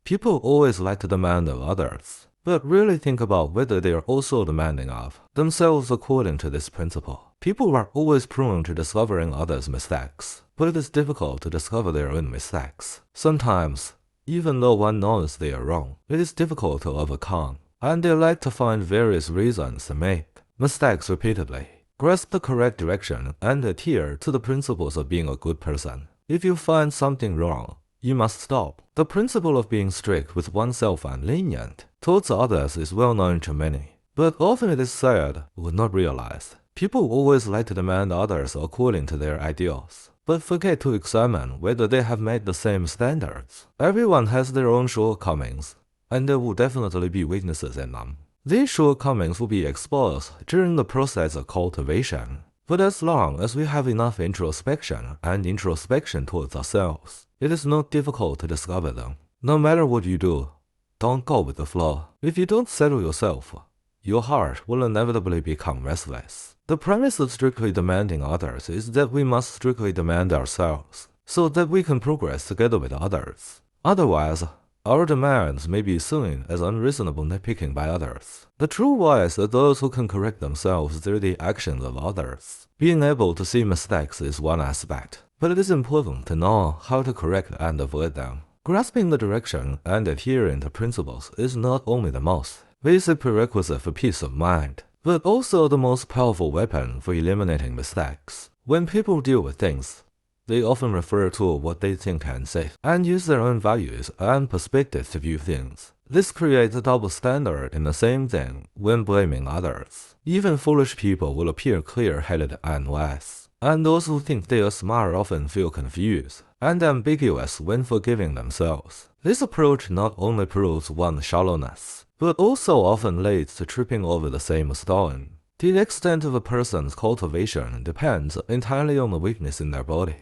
People always like to demand of others, but really think about whether they are also demanding of themselves according to this principle. People are always prone to discovering others' mistakes, but it is difficult to discover their own mistakes. Sometimes, even though one knows they are wrong, it is difficult to overcome, and they like to find various reasons to make mistakes repeatedly. Grasp the correct direction and adhere to the principles of being a good person. If you find something wrong, you must stop. The principle of being strict with oneself and lenient towards others is well known to many, but often it is said or not realized. People always like to demand others according to their ideals, but forget to examine whether they have met the same standards. Everyone has their own shortcomings, and there will definitely be weaknesses in them. These shortcomings will be exposed during the process of cultivation, but as long as we have enough introspection towards ourselves, it is not difficult to discover them. No matter what you do, don't go with the flow. If you don't settle yourself, your heart will inevitably become restless. The premise of strictly demanding others is that we must strictly demand ourselves, so that we can progress together with others. Otherwise, our demands may be seen as unreasonable nitpicking by others. The true wise are those who can correct themselves through the actions of others. Being able to see mistakes is one aspect, but it is important to know how to correct and avoid them. Grasping the direction and adhering to principles is not only the most basic prerequisite for peace of mind, but also the most powerful weapon for eliminating mistakes. When people deal with things, they often refer to what they think and say, and use their own values and perspectives to view things. This creates a double standard in the same thing when blaming others. Even foolish people will appear clear-headed and wise, and those who think they are smart often feel confused and ambiguous when forgiving themselves. This approach not only proves one's shallowness, but also often leads to tripping over the same stone. The extent of a person's cultivation depends entirely on the weakness in their body.